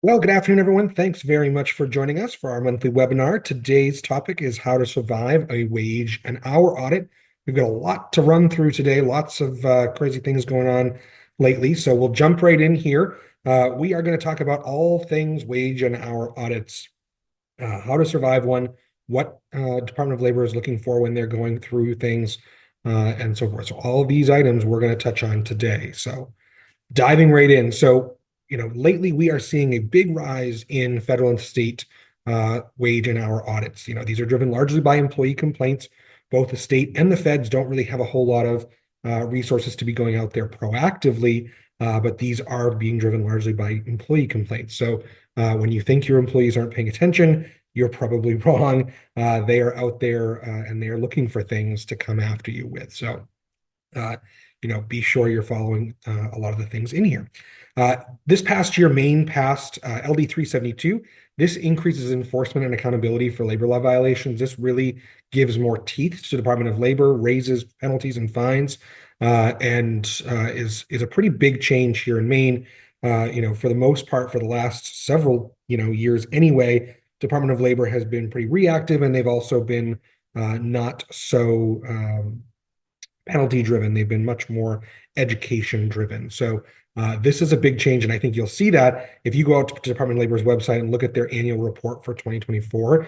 Well, good afternoon, everyone. Thanks very much for joining us for our monthly webinar. Today's topic is how to survive a wage and hour audit. We've got a lot to run through today, lots of crazy things going on lately. So we'll jump right in here. We are going to talk about all things wage and hour audits, how to survive one, what Department of Labor is looking for when they're going through things, and so forth. So all of these items we're going to touch on today. So diving right in. So, lately we are seeing a big rise in federal and state wage and hour audits. These are driven largely by employee complaints. Both the state and the feds don't really have a whole lot of resources to be going out there proactively, but these are being driven largely by employee complaints. So when you think your employees aren't paying attention, you're probably wrong. They are out there and they are looking for things to come after you with. So uh, be sure you're following a lot of the things in here. This past year, Maine passed LD 372. This increases enforcement and accountability for labor law violations. This really gives more teeth to the Department of Labor, raises penalties and fines, and is a pretty big change here in Maine. For the most part, for the last several years anyway, Department of Labor has been pretty reactive, and they've also been not so penalty driven. They've been much more education driven. So this is a big change, and I think you'll see that if you go out to Department of Labor's website and look at their annual report for 2024.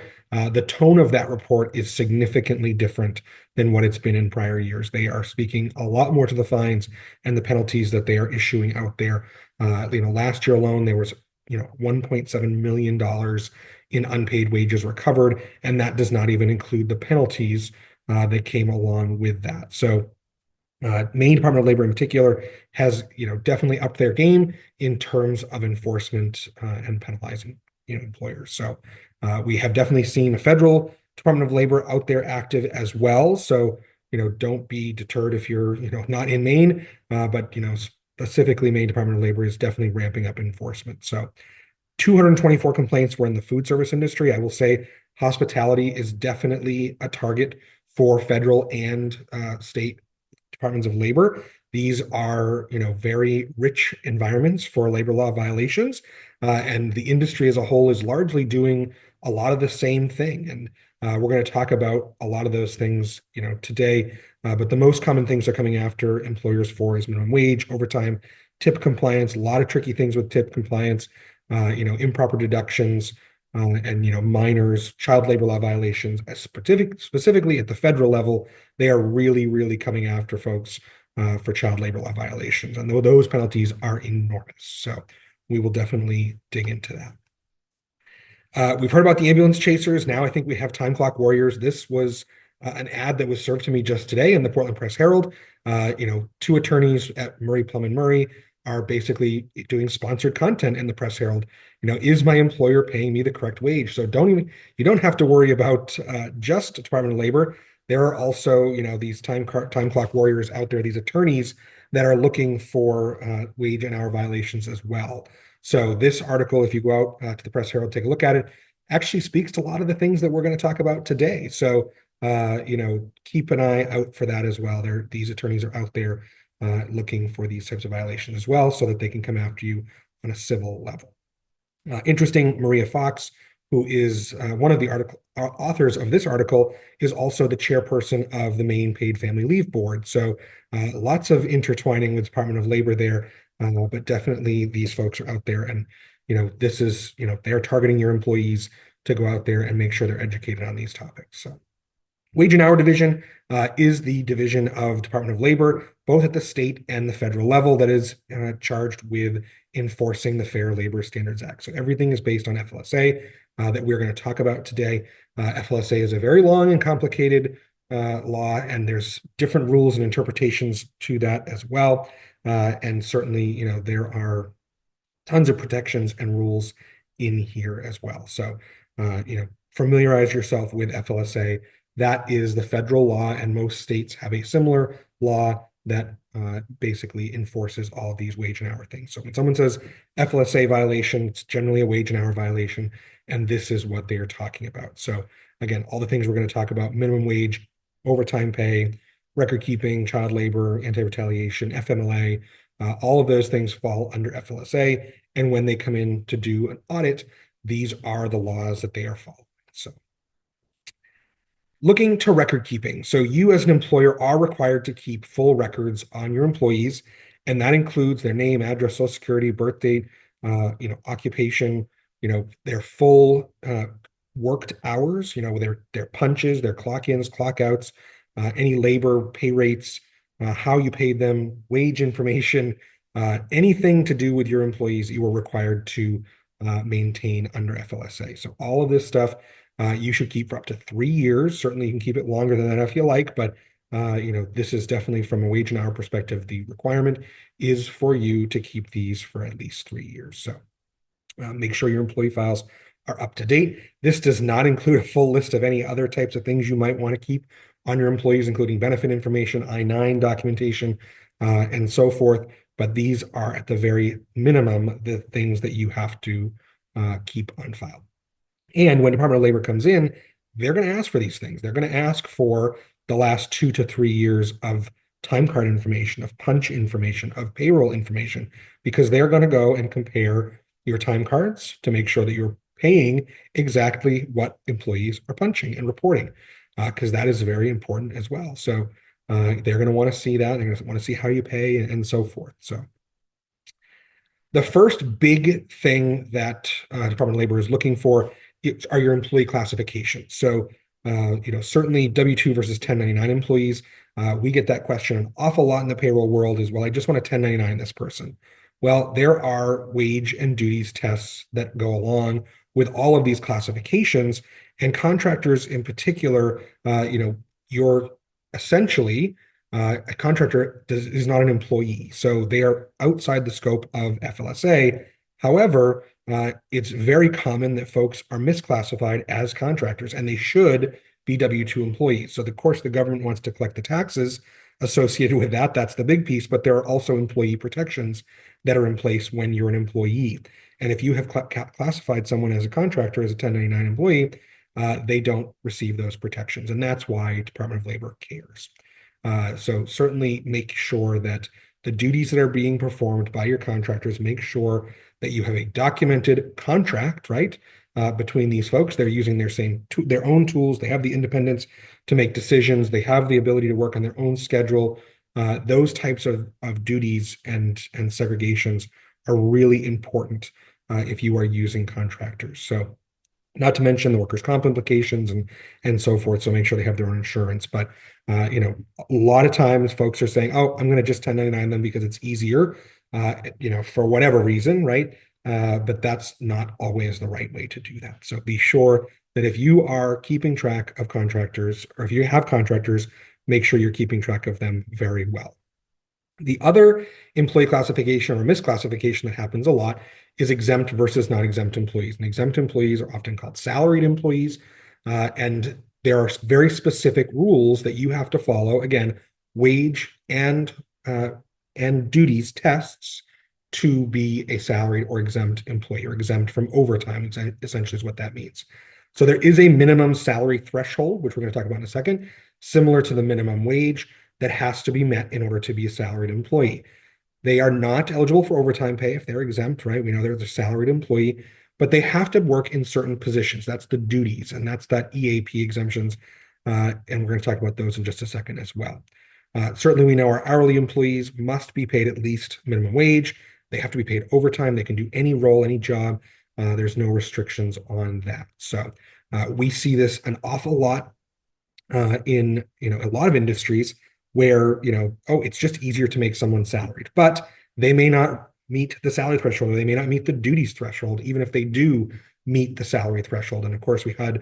The tone of that report is significantly different than what it's been in prior years. They are speaking a lot more to the fines and the penalties that they are issuing out there. Last year alone, there was $1.7 million in unpaid wages recovered, and that does not even include the penalties that came along with that. So Maine Department of Labor in particular has, definitely upped their game in terms of enforcement and penalizing, employers. So we have definitely seen a federal Department of Labor out there active as well. So, don't be deterred if you're, not in Maine, but, specifically Maine Department of Labor is definitely ramping up enforcement. So 224 complaints were in the food service industry. I will say hospitality is definitely a target for federal and state departments of labor. These are, very rich environments for labor law violations, and the industry as a whole is largely doing a lot of the same thing. And we're going to talk about a lot of those things, today. But the most common things they're coming after employers for is minimum wage, overtime, tip compliance, a lot of tricky things with tip compliance, improper deductions, and minors, child labor law violations, specifically at the federal level. They are really, really coming after folks for child labor law violations, and those penalties are enormous. So we will definitely dig into that. We've heard about the ambulance chasers. Now I think we have time clock warriors. This was an ad that was served to me just today in the Portland Press Herald. Two attorneys at Murray, Plum and Murray are basically doing sponsored content in the Press Herald. Is my employer paying me the correct wage? So you don't have to worry about just Department of Labor. There are also, these time clock warriors out there, these attorneys that are looking for wage and hour violations as well. So this article, if you go out to the Press Herald, take a look at it, actually speaks to a lot of the things that we're going to talk about today. So, keep an eye out for that as well. These attorneys are out there looking for these types of violations as well, so that they can come after you on a civil level. Interesting, Maria Fox, who is one of the authors of this article, is also the chairperson of the Maine Paid Family Leave Board. So lots of intertwining with Department of Labor there, but definitely these folks are out there, and this is they're targeting your employees to go out there and make sure they're educated on these topics. So Wage and Hour Division is the division of Department of Labor, both at the state and the federal level, that is charged with enforcing the Fair Labor Standards Act. So everything is based on FLSA that we're going to talk about today. FLSA is a very long and complicated law, and there's different rules and interpretations to that as well. And certainly, there are tons of protections and rules in here as well. So, familiarize yourself with FLSA. That is the federal law, and most states have a similar law that basically enforces all of these wage and hour things. So when someone says FLSA violation, it's generally a wage and hour violation, and this is what they are talking about. So again, all the things we're going to talk about: minimum wage, overtime pay, record keeping, child labor, anti-retaliation, FMLA, all of those things fall under FLSA. And when they come in to do an audit, these are the laws that they are following. So looking to record keeping. So you as an employer are required to keep full records on your employees, and that includes their name, address, social security, birth date, occupation, their full worked hours, their punches, their clock ins, clock outs, any labor, pay rates, how you paid them, wage information, anything to do with your employees, you are required to maintain under FLSA. So all of this stuff you should keep for up to 3 years. Certainly, you can keep it longer than that if you like, but this is definitely from a wage and hour perspective. The requirement is for you to keep these for at least 3 years. So make sure your employee files are up to date. This does not include a full list of any other types of things you might want to keep on your employees, including benefit information, I-9 documentation, and so forth. But these are at the very minimum the things that you have to keep on file. And when Department of Labor comes in, they're going to ask for these things. They're going to ask for the last 2 to 3 years of time card information, of punch information, of payroll information, because they're going to go and compare your time cards to make sure that you're paying exactly what employees are punching and reporting, because that is very important as well. So they're going to want to see that. They're going to want to see how you pay and so forth. So the first big thing that Department of Labor is looking for are your employee classifications. So, certainly W-2 versus 1099 employees. We get that question an awful lot in the payroll world is, well, I just want to 1099 this person. Well, there are wage and duties tests that go along with all of these classifications, and contractors in particular, you're essentially a contractor is not an employee, so they are outside the scope of FLSA. However, it's very common that folks are misclassified as contractors, and they should be W-2 employees. So, of course, the government wants to collect the taxes associated with that. That's the big piece, but there are also employee protections that are in place when you're an employee. And if you have classified someone as a contractor, as a 1099 employee, they don't receive those protections. And that's why Department of Labor cares. So certainly make sure that the duties that are being performed by your contractors, make sure that you have a documented contract, right? Between these folks, they're using their own tools. They have the independence to make decisions. They have the ability to work on their own schedule. Those types of duties and segregations are really important if you are using contractors. So not to mention the workers' comp implications and so forth. So make sure they have their own insurance. But a lot of times folks are saying, "Oh, I'm going to just 1099 them because it's easier," for whatever reason, right? But that's not always the right way to do that. So be sure that if you are keeping track of contractors, or if you have contractors, make sure you're keeping track of them very well. The other employee classification or misclassification that happens a lot is exempt versus non-exempt employees. And exempt employees are often called salaried employees, and there are very specific rules that you have to follow. Again, wage and duties tests to be a salaried or exempt employee, or exempt from overtime, essentially is what that means. So there is a minimum salary threshold, which we're going to talk about in a second, similar to the minimum wage, that has to be met in order to be a salaried employee. They are not eligible for overtime pay if they're exempt, right? We know they're a salaried employee, but they have to work in certain positions. That's the duties, and that's that EAP exemptions. And we're going to talk about those in just a second as well. Certainly, we know our hourly employees must be paid at least minimum wage. They have to be paid overtime. They can do any role, any job. There's no restrictions on that. So we see this an awful lot in a lot of industries where it's just easier to make someone salaried, but they may not meet the salary threshold, or they may not meet the duties threshold, even if they do meet the salary threshold. And of course, we had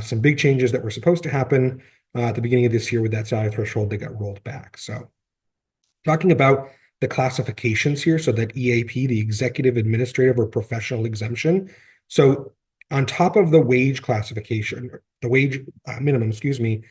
some big changes that were supposed to happen at the beginning of this year with that salary threshold. They got rolled back. So talking about the classifications here, so that EAP, the executive, administrative, or professional exemption. So on top of the wage classification, the wage minimum, excuse me,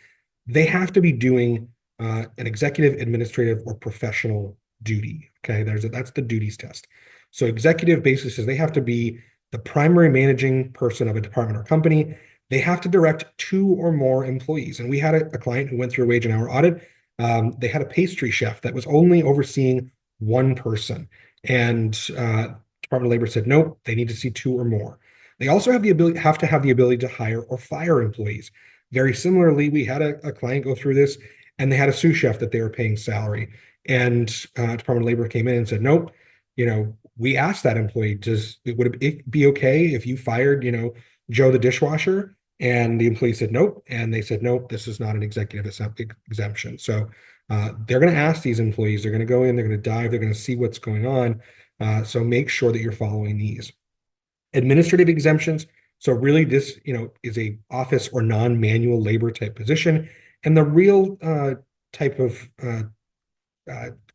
they have to be doing an executive, administrative, or professional duty. Okay, that's the duties test. So executive basis is they have to be the primary managing person of a department or company. They have to direct 2 or more employees. And we had a client who went through a wage and hour audit. They had a pastry chef that was only overseeing one person. And Department of Labor said, nope, they need to see two or more. They also have to have the ability to hire or fire employees. Very similarly, we had a client go through this, and they had a sous chef that they were paying salary. And Department of Labor came in and said, nope, we asked that employee, would it be okay if you fired, Joe the dishwasher? And the employee said, nope. And they said, nope, this is not an executive exemption. So they're going to ask these employees, they're going to go in, they're going to dive, they're going to see what's going on. So make sure that you're following these. Administrative exemptions. So really this, is a office or non-manual labor type position. And the real type of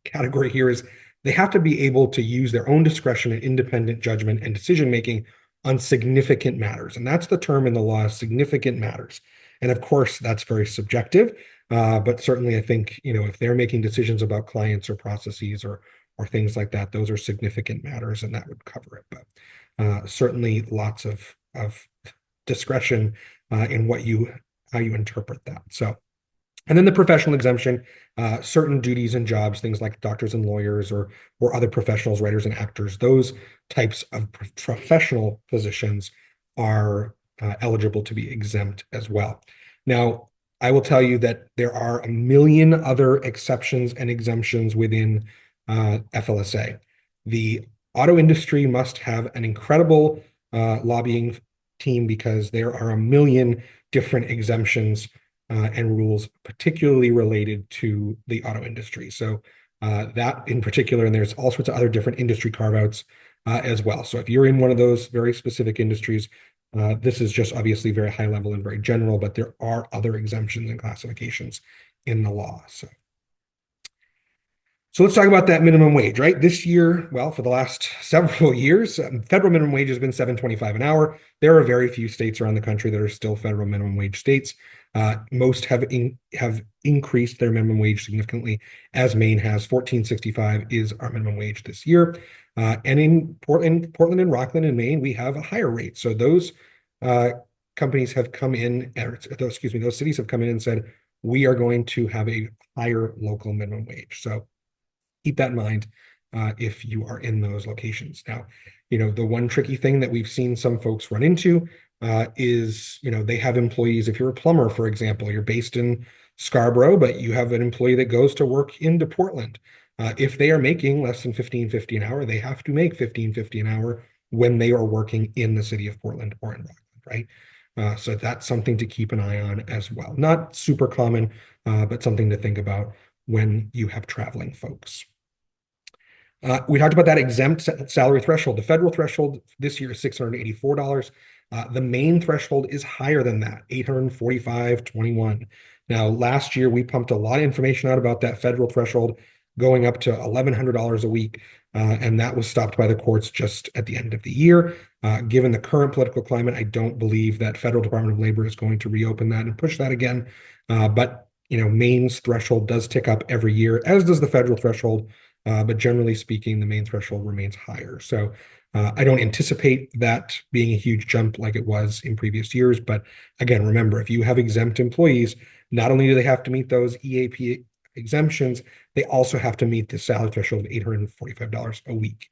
category here is they have to be able to use their own discretion and independent judgment and decision making on significant matters. And that's the term in the law, significant matters. And of course, that's very subjective. But certainly I think, if they're making decisions about clients or processes or things like that, those are significant matters and that would cover it. But certainly lots of discretion in how you interpret that. So, and then the professional exemption, certain duties and jobs, things like doctors and lawyers or other professionals, writers and actors, those types of professional positions are eligible to be exempt as well. Now, I will tell you that there are a million other exceptions and exemptions within FLSA. The auto industry must have an incredible lobbying team because there are a million different exemptions and rules, particularly related to the auto industry. So that in particular, and there's all sorts of other different industry carve-outs as well. So if you're in one of those very specific industries, this is just obviously very high level and very general, but there are other exemptions and classifications in the law. So let's talk about that minimum wage, right? This year, well, for the last several years, federal minimum wage has been $7.25 an hour. There are very few states around the country that are still federal minimum wage states. Most have increased their minimum wage significantly, as Maine has. $14.65 is our minimum wage this year. And in Portland and Rockland and Maine, we have a higher rate. So those companies have come in, those cities have come in and said, we are going to have a higher local minimum wage. So keep that in mind if you are in those locations. Now, the one tricky thing that we've seen some folks run into is, they have employees. If you're a plumber, for example, you're based in Scarborough, but you have an employee that goes to work into Portland. If they are making less than $15.50 an hour, they have to make $15.50 an hour when they are working in the city of Portland or in Rockland, right? So that's something to keep an eye on as well. Not super common, but something to think about when you have traveling folks. We talked about that exempt salary threshold. The federal threshold this year is $684. The Maine threshold is higher than that, $845.21. Now, last year we pumped a lot of information out about that federal threshold going up to $1,100 a week, and that was stopped by the courts just at the end of the year. Given the current political climate, I don't believe that federal Department of Labor is going to reopen that and push that again. But Maine's threshold does tick up every year, as does the federal threshold. But generally speaking, the Maine threshold remains higher. So I don't anticipate that being a huge jump like it was in previous years. But again, remember, if you have exempt employees, not only do they have to meet those EAP exemptions, they also have to meet the salary threshold of $845 a week.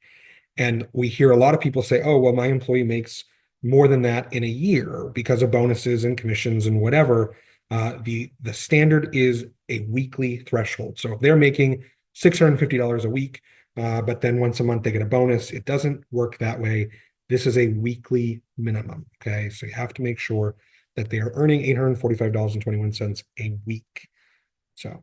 And we hear a lot of people say, oh, well, my employee makes more than that in a year because of bonuses and commissions and whatever. The standard is a weekly threshold. So if they're making $650 a week, but then once a month they get a bonus, it doesn't work that way. This is a weekly minimum, okay? So you have to make sure that they are earning $845.21 a week. So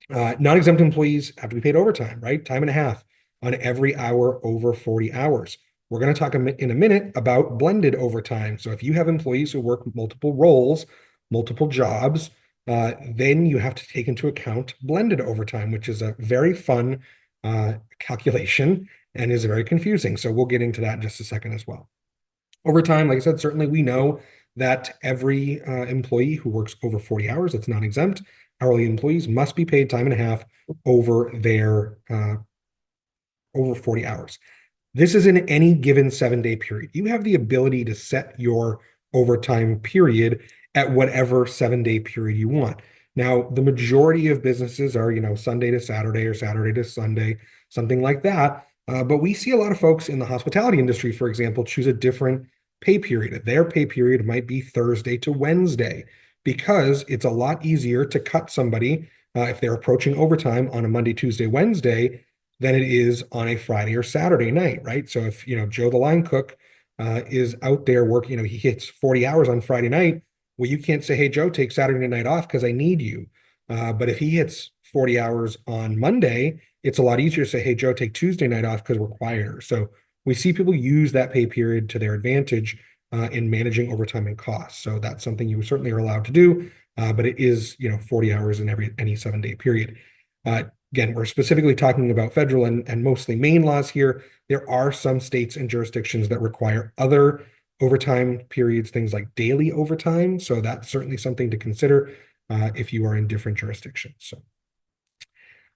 non-exempt employees have to be paid overtime, right? Time and a half on every hour over 40 hours. We're going to talk in a minute about blended overtime. So if you have employees who work multiple roles, multiple jobs, then you have to take into account blended overtime, which is a very fun calculation and is very confusing. So we'll get into that in just a second as well. Overtime, like I said, certainly we know that every employee who works over 40 hours, that's non-exempt, hourly employees must be paid time and a half over their over 40 hours. This is in any given 7-day period. You have the ability to set your overtime period at whatever 7-day period you want. Now, the majority of businesses are, Sunday to Saturday or Saturday to Sunday, something like that. But we see a lot of folks in the hospitality industry, for example, choose a different pay period. Their pay period might be Thursday to Wednesday because it's a lot easier to cut somebody if they're approaching overtime on a Monday, Tuesday, Wednesday than it is on a Friday or Saturday night, right? So if, Joe the line cook is out there working, he hits 40 hours on Friday night. Well, you can't say, hey, Joe, take Saturday night off because I need you. But if he hits 40 hours on Monday, it's a lot easier to say, hey, Joe, take Tuesday night off because we're quieter. So we see people use that pay period to their advantage in managing overtime and costs. So that's something you certainly are allowed to do, but it is, 40 hours in any 7-day period. Again, we're specifically talking about federal and mostly Maine laws here. There are some states and jurisdictions that require other overtime periods, things like daily overtime. So that's certainly something to consider if you are in different jurisdictions. So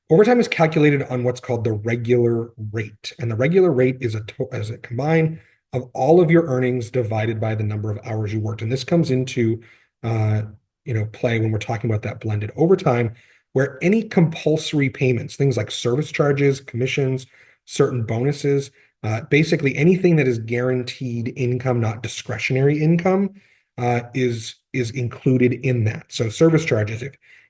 overtime is calculated on what's called the regular rate. And the regular rate is a combine of all of your earnings divided by the number of hours you worked. And this comes into play when we're talking about that blended overtime, where any compulsory payments, things like service charges, commissions, certain bonuses, basically anything that is guaranteed income, not discretionary income, is included in that. So service charges,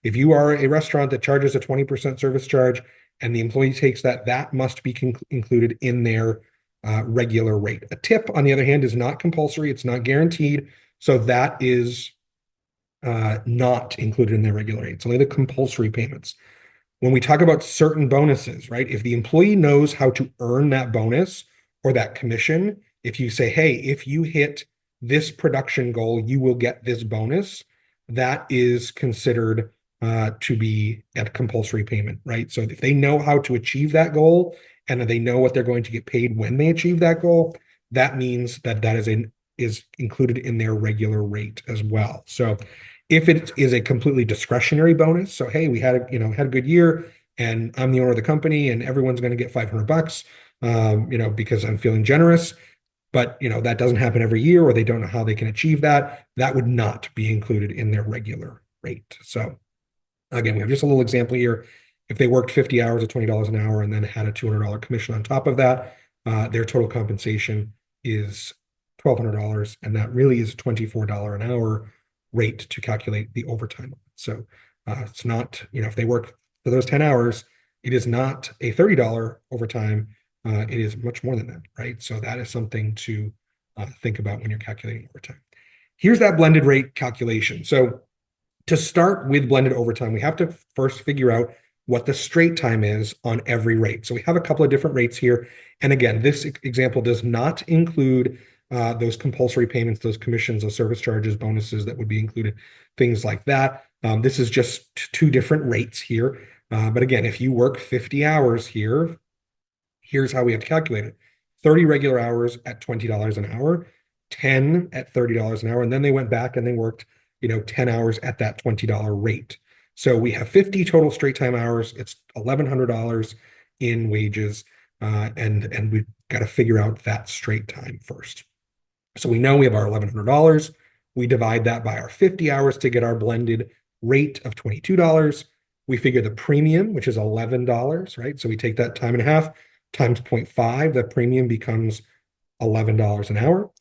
if you are a restaurant that charges a 20% service charge and the employee takes that must be included in their regular rate. A tip, on the other hand, is not compulsory. It's not guaranteed. So that is not included in their regular rate. It's only the compulsory payments. When we talk about certain bonuses, right? If the employee knows how to earn that bonus or that commission, if you say, hey, if you hit this production goal, you will get this bonus, that is considered to be a compulsory payment, right? So if they know how to achieve that goal and they know what they're going to get paid when they achieve that goal, that means that is included in their regular rate as well. So if it is a completely discretionary bonus, so hey, we had a good year and I'm the owner of the company and everyone's going to get $500, because I'm feeling generous, but that doesn't happen every year or they don't know how they can achieve that, that would not be included in their regular rate. So again, we have just a little example here. If they worked 50 hours at $20 an hour and then had a $200 commission on top of that, their total compensation is $1,200, and that really is a $24 an hour rate to calculate the overtime. So it's not, if they work for those 10 hours, it is not a $30 overtime. It is much more than that, right? So that is something to think about when you're calculating overtime. Here's that blended rate calculation. So to start with blended overtime, we have to first figure out what the straight time is on every rate. So we have a couple of different rates here. And again, this example does not include those compulsory payments, those commissions, those service charges, bonuses that would be included, things like that. This is just two different rates here. But again, if you work 50 hours here, here's how we have to calculate it. 30 regular hours at $20 an hour, 10 at $30 an hour, and then they went back and they worked 10 hours at that $20 rate. So we have 50 total straight time hours. It's $1,100 in wages, and we've got to figure out that straight time first. So we know we have our $1,100. We divide that by our 50 hours to get our blended rate of $22. We figure the premium, which is $11, right? So we take that time and a half times 0.5. The premium becomes $11 an hour.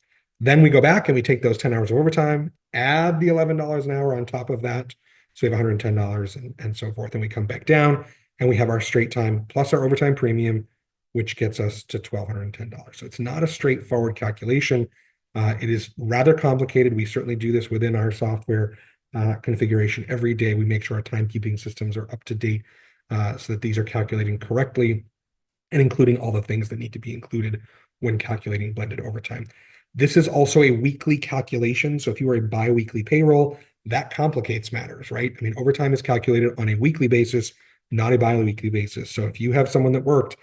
Then we go back and we take those 10 hours of overtime, add the $11 an hour on top of that. So we have $110 and so forth. And we come back down and we have our straight time plus our overtime premium, which gets us to $1,210. So it's not a straightforward calculation. It is rather complicated. We certainly do this within our software configuration every day. We make sure our timekeeping systems are up to date so that these are calculating correctly and including all the things that need to be included when calculating blended overtime. This is also a weekly calculation. So if you are a bi-weekly payroll, that complicates matters, right? I mean, overtime is calculated on a weekly basis, not a bi-weekly basis. So if you have someone that worked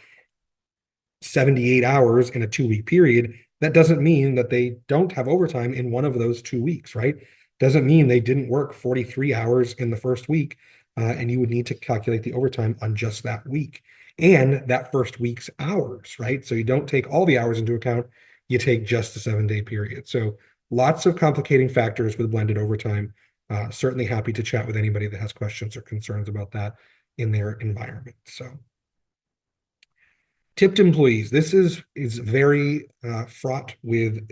78 hours in a 2-week period, that doesn't mean that they don't have overtime in one of those 2 weeks, right? Doesn't mean they didn't work 43 hours in the first week, and you would need to calculate the overtime on just that week and that first week's hours, right? So you don't take all the hours into account, you take just the 7-day period. So lots of complicating factors with blended overtime. certainly happy to chat with anybody that has questions or concerns about that in their environment. So tipped employees, this is very fraught with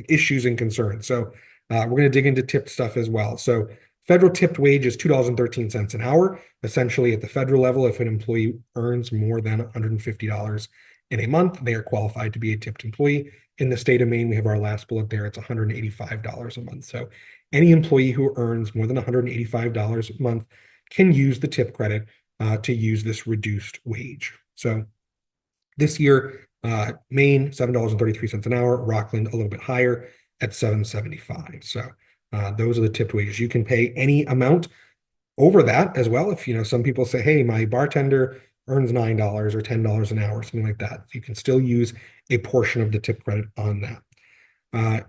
issues and concerns. So we're going to dig into tipped stuff as well. So federal tipped wage is $2.13 an hour. Essentially, at the federal level, if an employee earns more than $150 in a month, they are qualified to be a tipped employee. In the state of Maine, we have our last bullet there. It's $185 a month. So any employee who earns more than $185 a month can use the tip credit to use this reduced wage. So this year, Maine, $7.33 an hour, Rockland, a little bit higher at $7.75. So those are the tipped wages. You can pay any amount over that as well. If, some people say, hey, my bartender earns $9 or $10 an hour, something like that. You can still use a portion of the tip credit on that.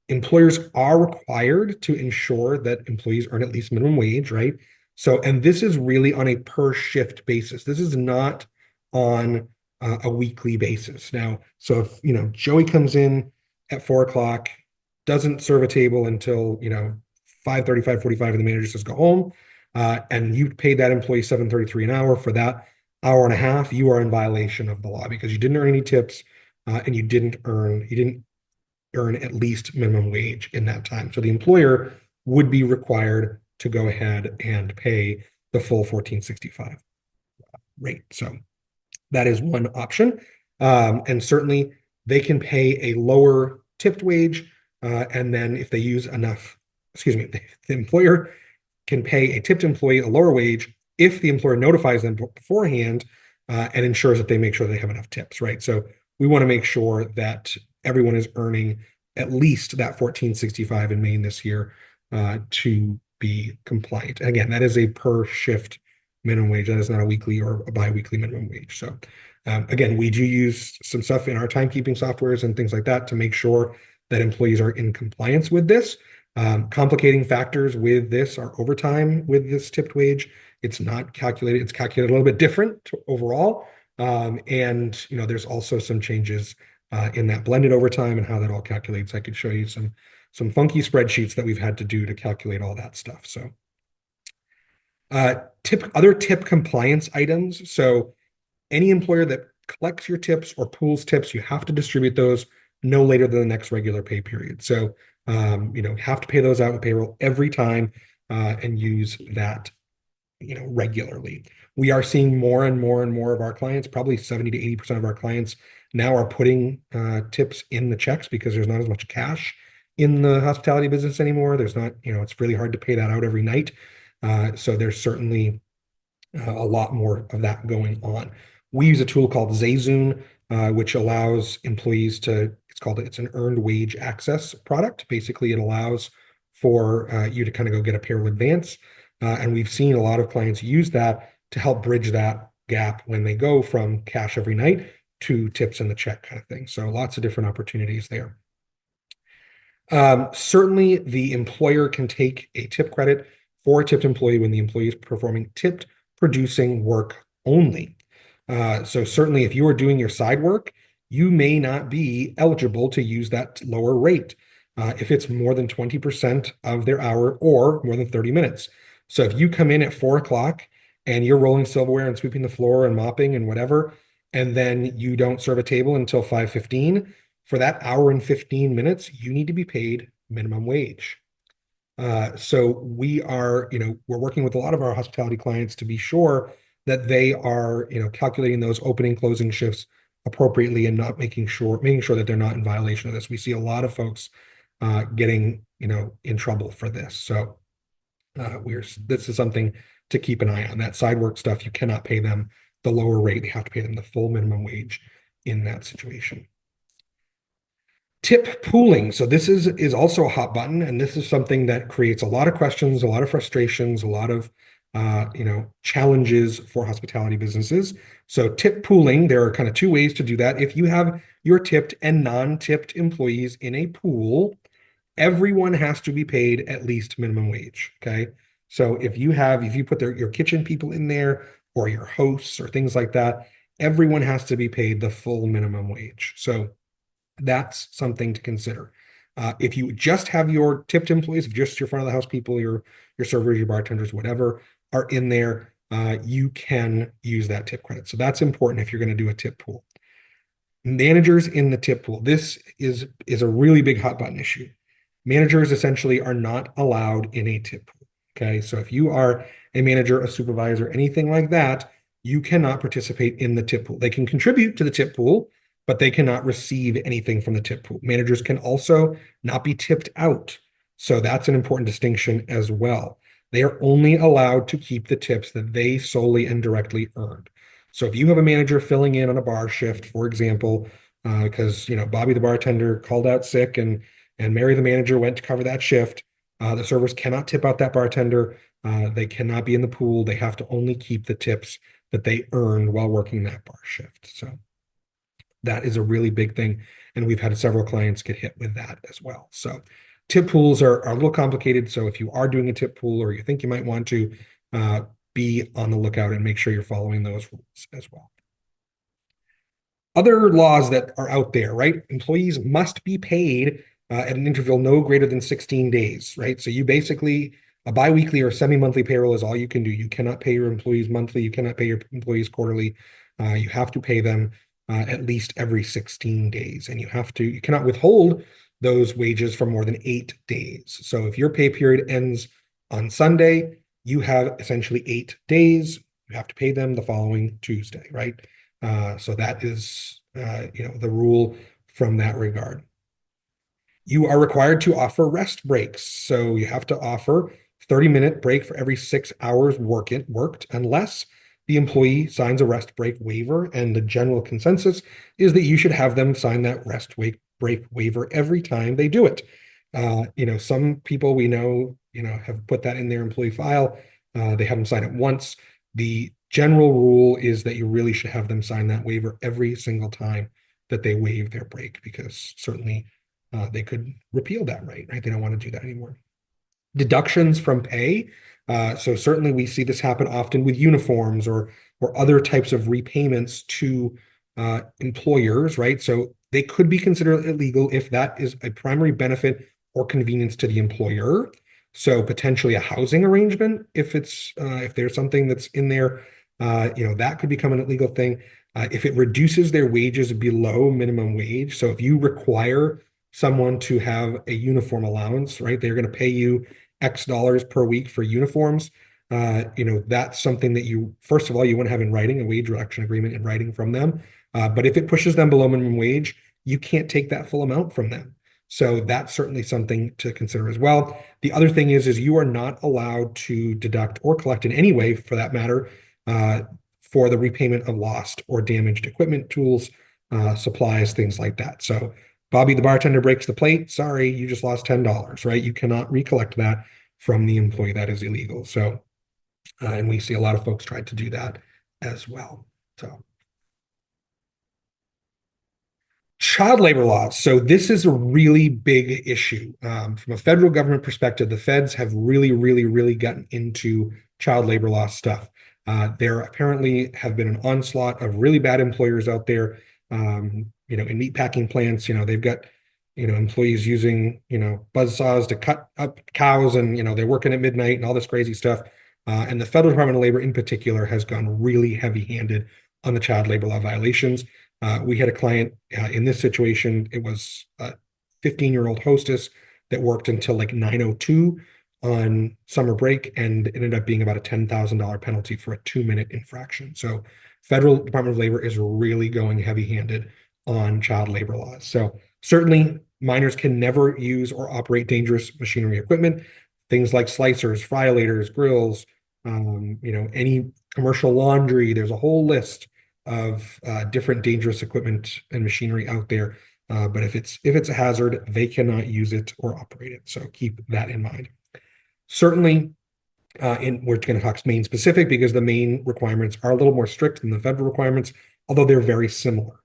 Employers are required to ensure that employees earn at least minimum wage, right? So, and this is really on a per shift basis. This is not on a weekly basis. Now, so if, Joey comes in at 4 o'clock, doesn't serve a table until, 5:30, 5:45, and the manager says, go home, and you paid that employee $7.33 an hour for that hour and a half, you are in violation of the law because you didn't earn any tips, and you didn't earn at least minimum wage in that time. So the employer would be required to go ahead and pay the full $14.65 rate. So that is one option. And certainly they can pay a lower tipped wage. And then if they use enough, the employer can pay a tipped employee a lower wage if the employer notifies them beforehand and ensures that they make sure they have enough tips, right? So we want to make sure that everyone is earning at least that $14.65 in Maine this year to be compliant. And again, that is a per shift minimum wage. That is not a weekly or a bi-weekly minimum wage. So again, we do use some stuff in our timekeeping softwares and things like that to make sure that employees are in compliance with this. Complicating factors with this are overtime with this tipped wage. It's not calculated. It's calculated a little bit different overall. And there's also some changes in that blended overtime and how that all calculates. I could show you some funky spreadsheets that we've had to do to calculate all that stuff. So other tip compliance items. So any employer that collects your tips or pools tips, you have to distribute those no later than the next regular pay period. So have to pay those out with payroll every time and use that regularly. We are seeing more and more and more of our clients, probably 70 to 80% of our clients now are putting tips in the checks because there's not as much cash in the hospitality business anymore. There's not, it's really hard to pay that out every night. So there's certainly a lot more of that going on. We use a tool called Zayzoon, which allows employees it's an earned wage access product. Basically, it allows for you to kind of go get a payroll advance. And we've seen a lot of clients use that to help bridge that gap when they go from cash every night to tips in the check kind of thing. So lots of different opportunities there. Certainly, the employer can take a tip credit for a tipped employee when the employee is performing tipped producing work only. So certainly, if you are doing your side work, you may not be eligible to use that lower rate if it's more than 20% of their hour or more than 30 minutes. So if you come in at 4 o'clock and you're rolling silverware and sweeping the floor and mopping and whatever, and then you don't serve a table until 5:15, for that hour and 15 minutes, you need to be paid minimum wage. So we are, we're working with a lot of our hospitality clients to be sure that they are, calculating those opening closing shifts appropriately and not making sure that they're not in violation of this. We see a lot of folks getting, in trouble for this. So this is something to keep an eye on. That side work stuff, you cannot pay them the lower rate. They have to pay them the full minimum wage in that situation. Tip pooling. So this is also a hot button, and this is something that creates a lot of questions, a lot of frustrations, a lot of challenges for hospitality businesses. So tip pooling, there are kind of two ways to do that. If you have your tipped and non-tipped employees in a pool, everyone has to be paid at least minimum wage. Okay. So if you put your kitchen people in there or your hosts or things like that, everyone has to be paid the full minimum wage. So that's something to consider. If you just have your tipped employees, if just your front of the house people, your servers, your bartenders, whatever are in there, you can use that tip credit. So that's important if you're going to do a tip pool. Managers in the tip pool. This is a really big hot button issue. Managers essentially are not allowed in a tip pool. Okay, so if you are a manager, a supervisor, anything like that, you cannot participate in the tip pool. They can contribute to the tip pool, but they cannot receive anything from the tip pool. Managers can also not be tipped out. So that's an important distinction as well. They are only allowed to keep the tips that they solely and directly earned. So if you have a manager filling in on a bar shift, for example, because Bobby the bartender called out sick and Mary the manager went to cover that shift, the servers cannot tip out that bartender. They cannot be in the pool. They have to only keep the tips that they earned while working that bar shift. So that is a really big thing. And we've had several clients get hit with that as well. So tip pools are a little complicated. So if you are doing a tip pool or you think you might want to, be on the lookout and make sure you're following those rules as well. Other laws that are out there, right? Employees must be paid at an interval no greater than 16 days, right? So you basically, a biweekly or semi-monthly payroll is all you can do. You cannot pay your employees monthly. You cannot pay your employees quarterly. You have to pay them at least every 16 days. And you cannot withhold those wages for more than 8 days. So if your pay period ends on Sunday, you have essentially 8 days. You have to pay them the following Tuesday, right? So that is, the rule from that regard. You are required to offer rest breaks. So you have to offer 30-minute break for every 6 hours worked, unless the employee signs a rest break waiver. And the general consensus is that you should have them sign that rest break waiver every time they do it. Some people we know, have put that in their employee file. They have them sign it once. The general rule is that you really should have them sign that waiver every single time that they waive their break, because certainly they could repeal that right? They don't want to do that anymore. Deductions from pay. So certainly we see this happen often with uniforms or other types of repayments to employers, right? So they could be considered illegal if that is a primary benefit or convenience to the employer. So potentially a housing arrangement, if there's something that's in there, that could become an illegal thing. If it reduces their wages below minimum wage. So if you require someone to have a uniform allowance, right, they're going to pay you X dollars per week for uniforms. That's something that first of all, you want to have in writing, a wage reduction agreement in writing from them. But if it pushes them below minimum wage, you can't take that full amount from them. So that's certainly something to consider as well. The other thing is you are not allowed to deduct or collect in any way, for that matter, for the repayment of lost or damaged equipment, tools, supplies, things like that. So Bobby the bartender breaks the plate. Sorry, you just lost $10, right? You cannot recollect that from the employee. That is illegal. So, and we see a lot of folks try to do that as well. So. Child labor laws. So this is a really big issue. From a federal government perspective, the feds have really, really, really gotten into child labor law stuff. There apparently have been an onslaught of really bad employers out there. In meatpacking plants, they've got, employees using, buzz saws to cut up cows, and, they're working at midnight and all this crazy stuff. And the Federal Department of Labor in particular has gone really heavy-handed on the child labor law violations. We had a client in this situation. It was a 15-year-old hostess that worked until like 9:02 on summer break, and it ended up being about a $10,000 penalty for a 2-minute infraction. So Federal Department of Labor is really going heavy-handed on child labor laws. So certainly minors can never use or operate dangerous machinery equipment, things like slicers, friolators, grills, any commercial laundry. There's a whole list of different dangerous equipment and machinery out there. But if it's a hazard, they cannot use it or operate it. So keep that in mind. Certainly, we're going to talk Maine specific because the Maine requirements are a little more strict than the federal requirements, although they're very similar.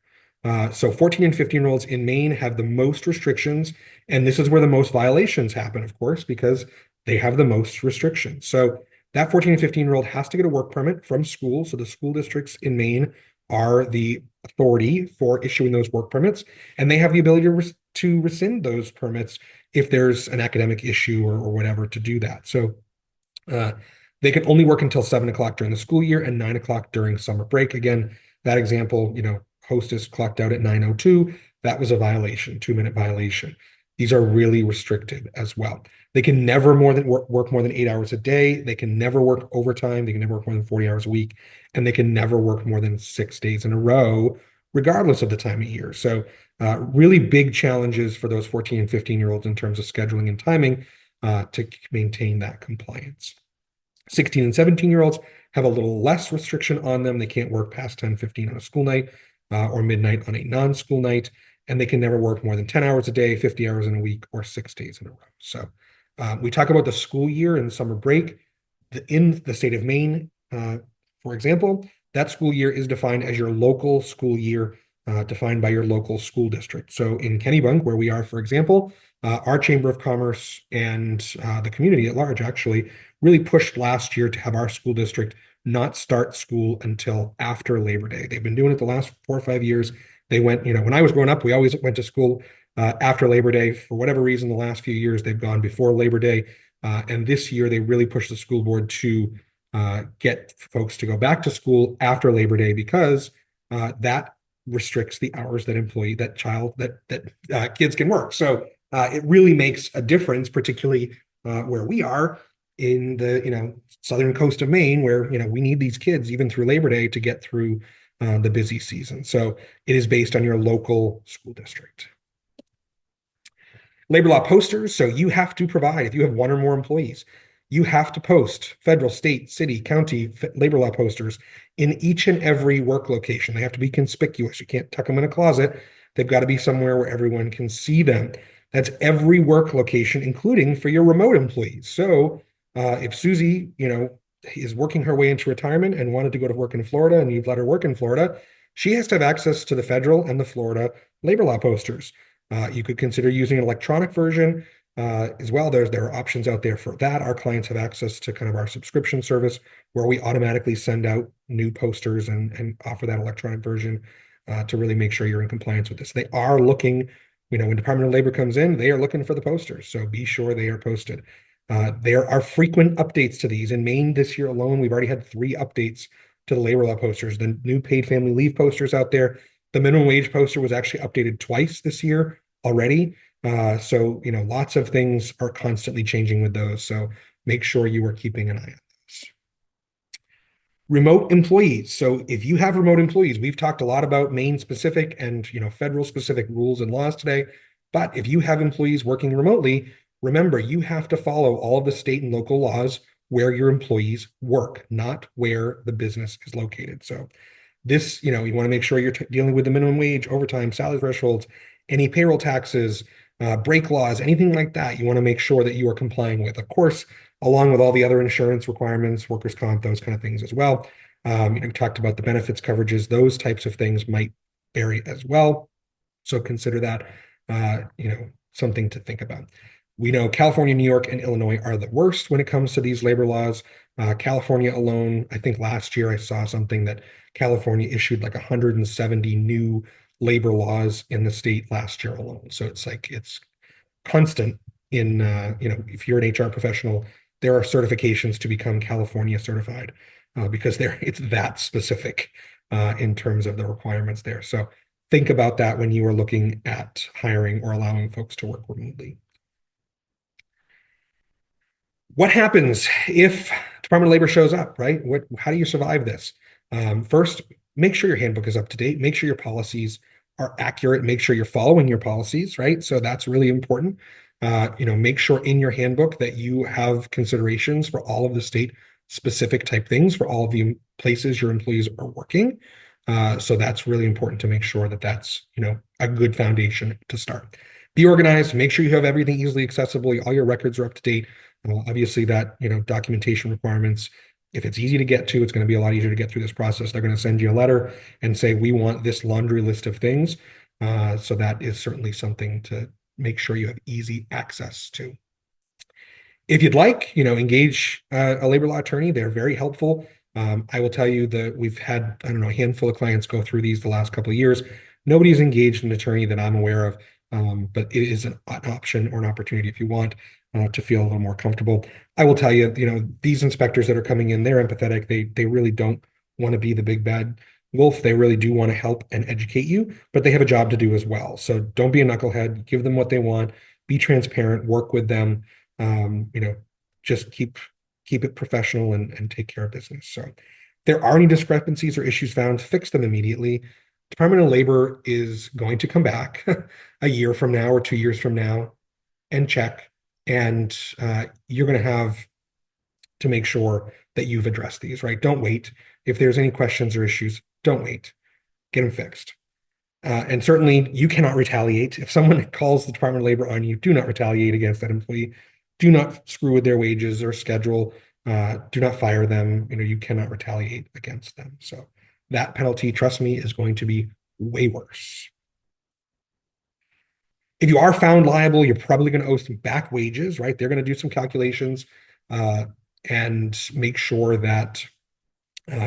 So 14 and 15-year-olds in Maine have the most restrictions, and this is where the most violations happen, of course, because they have the most restrictions. So that 14 and 15-year-old has to get a work permit from school. So the school districts in Maine are the authority for issuing those work permits, and they have the ability to rescind those permits if there's an academic issue or whatever to do that. So they can only work until 7 o'clock during the school year and 9 o'clock during summer break. Again, that example, hostess clocked out at 9:02. That was a violation, 2-minute violation. These are really restricted as well. They can never work more than 8 hours a day. They can never work overtime. They can never work more than 40 hours a week, and they can never work more than 6 days in a row, regardless of the time of year. So really big challenges for those 14 and 15-year-olds in terms of scheduling and timing to maintain that compliance. 16 and 17-year-olds have a little less restriction on them. They can't work past 10:15 on a school night or midnight on a non-school night, and they can never work more than 10 hours a day, 50 hours in a week, or 6 days in a row. So we talk about the school year and summer break. In the state of Maine, for example, that school year is defined as your local school year, defined by your local school district. So in Kennebunk, where we are, for example, our Chamber of Commerce and the community at large actually really pushed last year to have our school district not start school until after Labor Day. They've been doing it the last 4 or 5 years. They went, when I was growing up, we always went to school after Labor Day. For whatever reason, the last few years, they've gone before Labor Day. And this year, they really pushed the school board to get folks to go back to school after Labor Day because that restricts the hours that kids can work. So it really makes a difference, particularly where we are in the southern coast of Maine, where we need these kids even through Labor Day to get through the busy season. So it is based on your local school district. Labor law posters. So you have to provide, if you have one or more employees, you have to post federal, state, city, county labor law posters in each and every work location. They have to be conspicuous. You can't tuck them in a closet. They've got to be somewhere where everyone can see them. That's every work location, including for your remote employees. So if Susie, is working her way into retirement and wanted to go to work in Florida and you've let her work in Florida, she has to have access to the federal and the Florida labor law posters. You could consider using an electronic version as well. There are options out there for that. Our clients have access to kind of our subscription service where we automatically send out new posters and offer that electronic version to really make sure you're in compliance with this. They are looking, when Department of Labor comes in, they are looking for the posters. So be sure they are posted. There are frequent updates to these. In Maine this year alone, we've already had 3 updates to the labor law posters. The new paid family leave posters out there. The minimum wage poster was actually updated twice this year already. So, lots of things are constantly changing with those. So make sure you are keeping an eye on those. Remote employees. So if you have remote employees, we've talked a lot about Maine specific and, federal specific rules and laws today. But if you have employees working remotely, remember, you have to follow all of the state and local laws where your employees work, not where the business is located. So this, you want to make sure you're dealing with the minimum wage, overtime, salary thresholds, any payroll taxes, break laws, anything like that. You want to make sure that you are complying with, of course, along with all the other insurance requirements, workers' comp, those kind of things as well. We talked about the benefits coverages. Those types of things might vary as well. So consider that, something to think about. We know California, New York, and Illinois are the worst when it comes to these labor laws. California alone, I think last year I saw something that California issued like 170 new labor laws in the state last year alone. So it's constant in, if you're an HR professional, there are certifications to become California certified because it's that specific in terms of the requirements there. So think about that when you are looking at hiring or allowing folks to work remotely. What happens if Department of Labor shows up, right? How do you survive this? First, make sure your handbook is up to date. Make sure your policies are accurate. Make sure you're following your policies, right? So that's really important. Make sure in your handbook that you have considerations for all of the state specific type things for all of the places your employees are working. So that's really important to make sure that that's, a good foundation to start. Be organized. Make sure you have everything easily accessible. All your records are up to date. Obviously that, documentation requirements, if it's easy to get to, it's going to be a lot easier to get through this process. They're going to send you a letter and say, we want this laundry list of things. So that is certainly something to make sure you have easy access to. If you'd like, engage a labor law attorney. They're very helpful. I will tell you that we've had, a handful of clients go through these the last couple of years. Nobody's engaged an attorney that I'm aware of but it is an option or an opportunity if you want to feel a little more comfortable. I will tell you, these inspectors that are coming in, they're empathetic. They really don't want to be the big bad wolf. They really do want to help and educate you, but they have a job to do as well. So don't be a knucklehead. Give them what they want. Be transparent. Work with them. Just keep it professional and take care of business. So if there are any discrepancies or issues found, fix them immediately. Department of Labor is going to come back a year from now or 2 years from now and check, and you're going to have to make sure that you've addressed these, right? Don't wait. If there's any questions or issues, don't wait. Get them fixed. And certainly you cannot retaliate. If someone calls the Department of Labor on you, do not retaliate against that employee. Do not screw with their wages or schedule. Do not fire them. You cannot retaliate against them. So that penalty, trust me, is going to be way worse. If you are found liable, you're probably going to owe some back wages, right? They're going to do some calculations and make sure that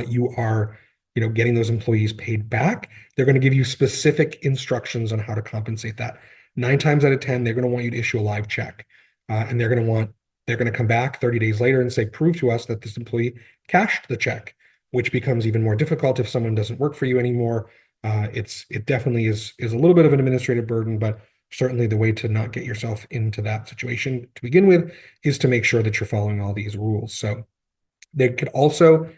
you are getting those employees paid back. They're going to give you specific instructions on how to compensate that. 9 times out of 10, they're going to want you to issue a live check. And they're going to come back 30 days later and say, prove to us that this employee cashed the check, which becomes even more difficult if someone doesn't work for you anymore. It definitely is a little bit of an administrative burden, but certainly the way to not get yourself into that situation to begin with is to make sure that you're following all these rules. So they could also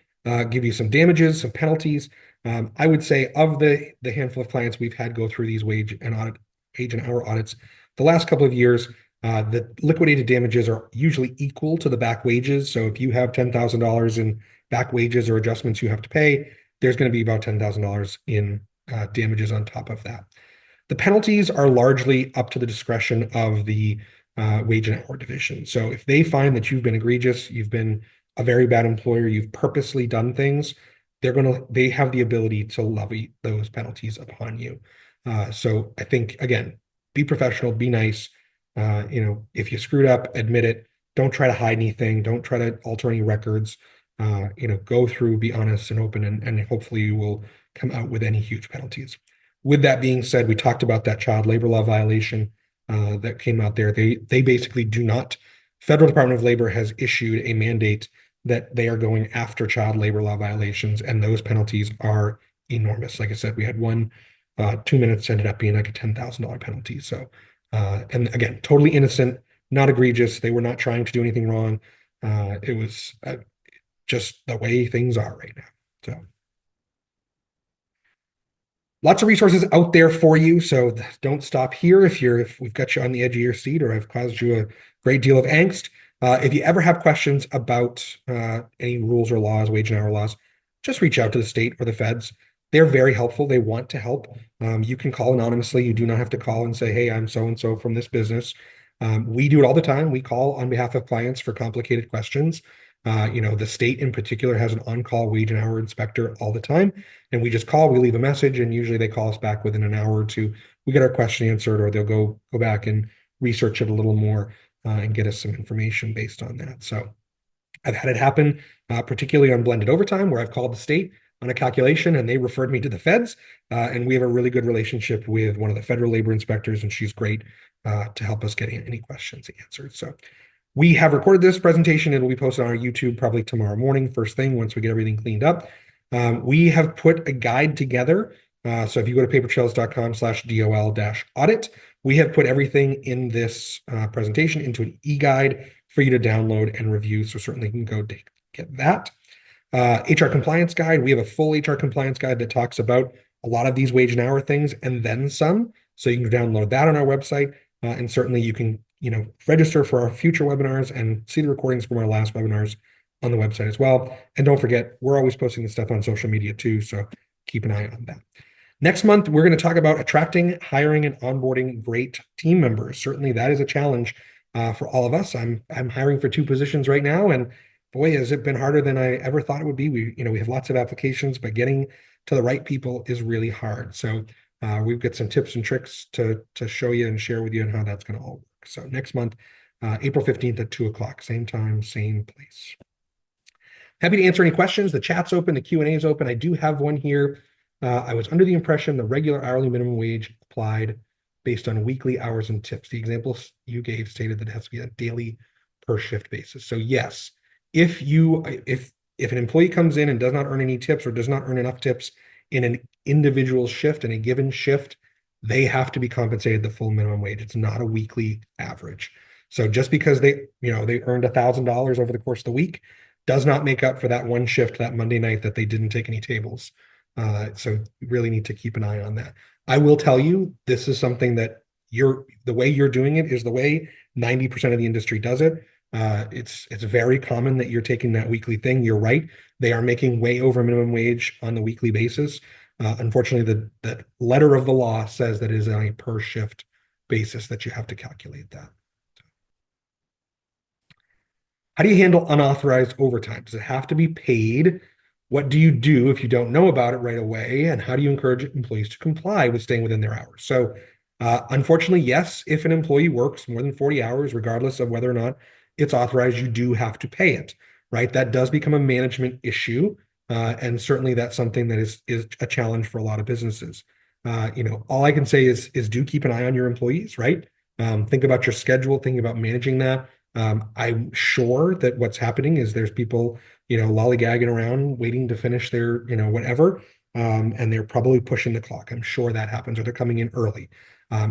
give you some damages, some penalties. I would say of the handful of clients we've had go through these wage and hour audits, the last couple of years, the liquidated damages are usually equal to the back wages. So if you have $10,000 in back wages or adjustments you have to pay, there's going to be about $10,000 in damages on top of that. The penalties are largely up to the discretion of the wage and hour division. So if they find that you've been egregious, you've been a very bad employer, you've purposely done things, they have the ability to levy those penalties upon you. So I think, again, be professional, be nice. If you screwed up, admit it. Don't try to hide anything. Don't try to alter any records. Go through, be honest and open, and hopefully you will come out with any huge penalties. With that being said, we talked about that child labor law violation that came out there. They basically do not. Federal Department of Labor has issued a mandate that they are going after child labor law violations, and those penalties are enormous. Like I said, we had one 2 minutes ended up being like a $10,000 penalty. So, and again, totally innocent, not egregious. They were not trying to do anything wrong. It was just the way things are right now. So lots of resources out there for you. So don't stop here if we've got you on the edge of your seat or I've caused you a great deal of angst. If you ever have questions about any rules or laws, wage and hour laws, just reach out to the state or the feds. They're very helpful. They want to help. You can call anonymously. You do not have to call and say, hey, I'm so-and-so from this business. We do it all the time. We call on behalf of clients for complicated questions. The state in particular has an on-call wage and hour inspector all the time. And we just call, we leave a message, and usually they call us back within an hour or two. We get our question answered, or they'll go back and research it a little more and get us some information based on that. So I've had it happen, particularly on blended overtime, where I've called the state on a calculation and they referred me to the feds. And we have a really good relationship with one of the federal labor inspectors, and she's great to help us get any questions answered. So we have recorded this presentation. It will be posted on our YouTube probably tomorrow morning, first thing, once we get everything cleaned up. We have put a guide together. So if you go to papertrails.com/DOL-audit, we have put everything in this presentation into an e-guide for you to download and review. So certainly you can go get that. HR compliance guide. We have a full HR compliance guide that talks about a lot of these wage and hour things and then some. So you can download that on our website. And certainly you can, register for our future webinars and see the recordings from our last webinars on the website as well. And don't forget, we're always posting this stuff on social media too. So keep an eye on that. Next month, we're going to talk about attracting, hiring, and onboarding great team members. Certainly that is a challenge for all of us. I'm hiring for 2 positions right now, and boy, has it been harder than I ever thought it would be. We have lots of applications, but getting to the right people is really hard. So we've got some tips and tricks to show you and share with you on how that's going to all work. So next month, April 15th at 2 o'clock, same time, same place. Happy to answer any questions. The chat's open, the Q&A is open. I do have one here. I was under the impression the regular hourly minimum wage applied based on weekly hours and tips. The example you gave stated that it has to be a daily per shift basis. So yes, if an employee comes in and does not earn any tips or does not earn enough tips in an individual shift, in a given shift, they have to be compensated the full minimum wage. It's not a weekly average. So just because they earned $1,000 over the course of the week does not make up for that one shift that Monday night that they didn't take any tables. So you really need to keep an eye on that. I will tell you, this is something that the way you're doing it is the way 90% of the industry does it. It's very common that you're taking that weekly thing. You're right. They are making way over minimum wage on the weekly basis. Unfortunately, the letter of the law says that it is on a per shift basis that you have to calculate that. How do you handle unauthorized overtime? Does it have to be paid? What do you do if you don't know about it right away? And how do you encourage employees to comply with staying within their hours? So, unfortunately, yes, if an employee works more than 40 hours, regardless of whether or not it's authorized, you do have to pay it, right? That does become a management issue. And certainly that's something that is a challenge for a lot of businesses. All I can say is do keep an eye on your employees, right? Think about your schedule, thinking about managing that. I'm sure that what's happening is there's people, lollygagging around waiting to finish their, whatever. And they're probably pushing the clock. I'm sure that happens, or they're coming in early.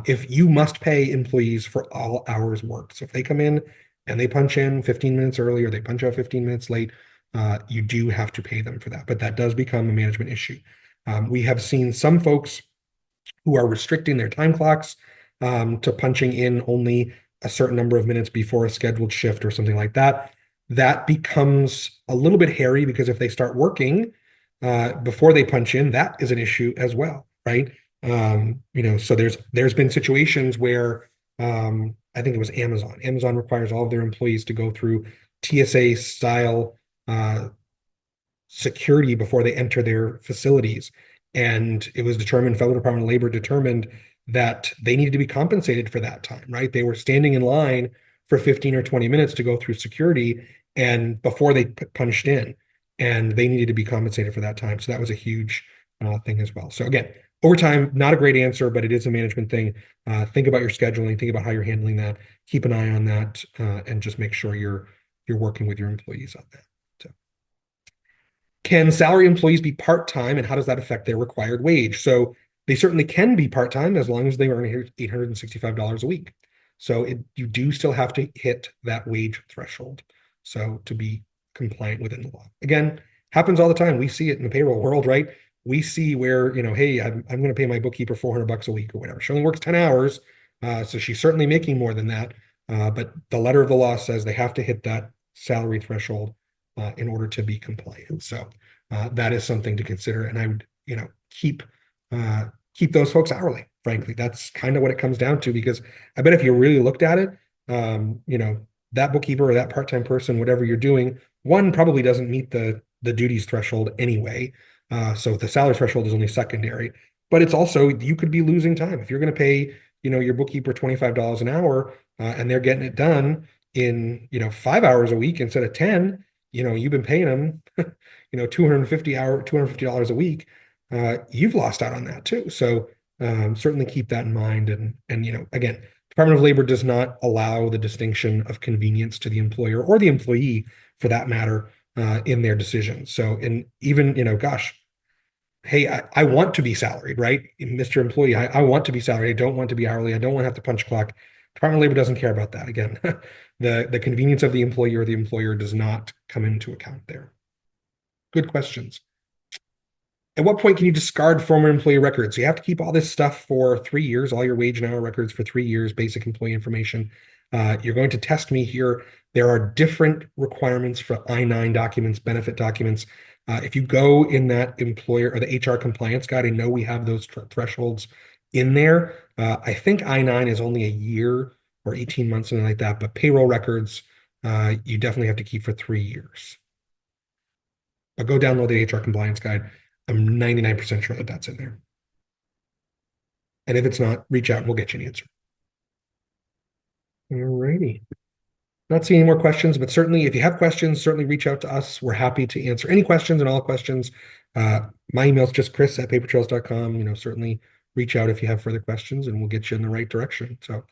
If you must pay employees for all hours worked. So if they come in and they punch in 15 minutes early or they punch out 15 minutes late, you do have to pay them for that. But that does become a management issue. We have seen some folks who are restricting their time clocks to punching in only a certain number of minutes before a scheduled shift or something like that. That becomes a little bit hairy because if they start working before they punch in, that is an issue as well, right? So there's been situations where I think it was Amazon. Amazon requires all of their employees to go through TSA style security before they enter their facilities. And it was determined, Federal Department of Labor determined that they needed to be compensated for that time, right? They were standing in line for 15 or 20 minutes to go through security and before they punched in, and they needed to be compensated for that time. So that was a huge thing as well. So again, overtime, not a great answer, but it is a management thing. Think about your scheduling, think about how you're handling that, keep an eye on that, and just make sure you're working with your employees on that. So, can salary employees be part-time, and how does that affect their required wage? So they certainly can be part-time as long as they earn $865 a week. So you do still have to hit that wage threshold. So to be compliant within the law. Again, happens all the time. We see it in the payroll world, right? We see where, hey, I'm going to pay my bookkeeper $400 a week or whatever. She only works 10 hours. So she's certainly making more than that. But the letter of the law says they have to hit that salary threshold in order to be compliant. So that is something to consider. And I would, keep those folks hourly, frankly. That's kind of what it comes down to, because I bet if you really looked at it, that bookkeeper or that part-time person, whatever you're doing, one probably doesn't meet the duties threshold anyway. So the salary threshold is only secondary, but it's also, you could be losing time. If you're going to pay, your bookkeeper $25 an hour and they're getting it done in, 5 hours a week instead of 10, you've been paying them, $250 a week. You've lost out on that too. So certainly keep that in mind. And again, Department of Labor does not allow the distinction of convenience to the employer or the employee for that matter in their decisions. So, and even, gosh, hey, I want to be salaried, right? Mr. Employee, I want to be salaried. I don't want to be hourly. I don't want to have to punch clock. Department of Labor doesn't care about that. Again, the convenience of the employee or the employer does not come into account there. Good questions. At what point can you discard former employee records? So you have to keep all this stuff for 3 years, all your wage and hour records for 3 years, basic employee information. You're going to test me here. There are different requirements for I-9 documents, benefit documents. If you go in that employer or the HR compliance guide, I know we have those thresholds in there. I think I-9 is only a year or 18 months, something like that. But payroll records, you definitely have to keep for 3 years. But go download the HR compliance guide. I'm 99% sure that that's in there. And if it's not, reach out and we'll get you an answer. All righty. Not seeing any more questions, but certainly if you have questions, certainly reach out to us. We're happy to answer any questions and all questions. My email is just chris@papertrails.com. Certainly reach out if you have further questions and we'll get you in the right direction. So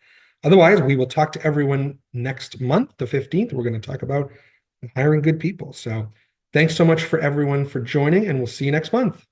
otherwise, we will talk to everyone next month, the 15th. We're going to talk about hiring good people. So thanks so much for everyone for joining, and we'll see you next month.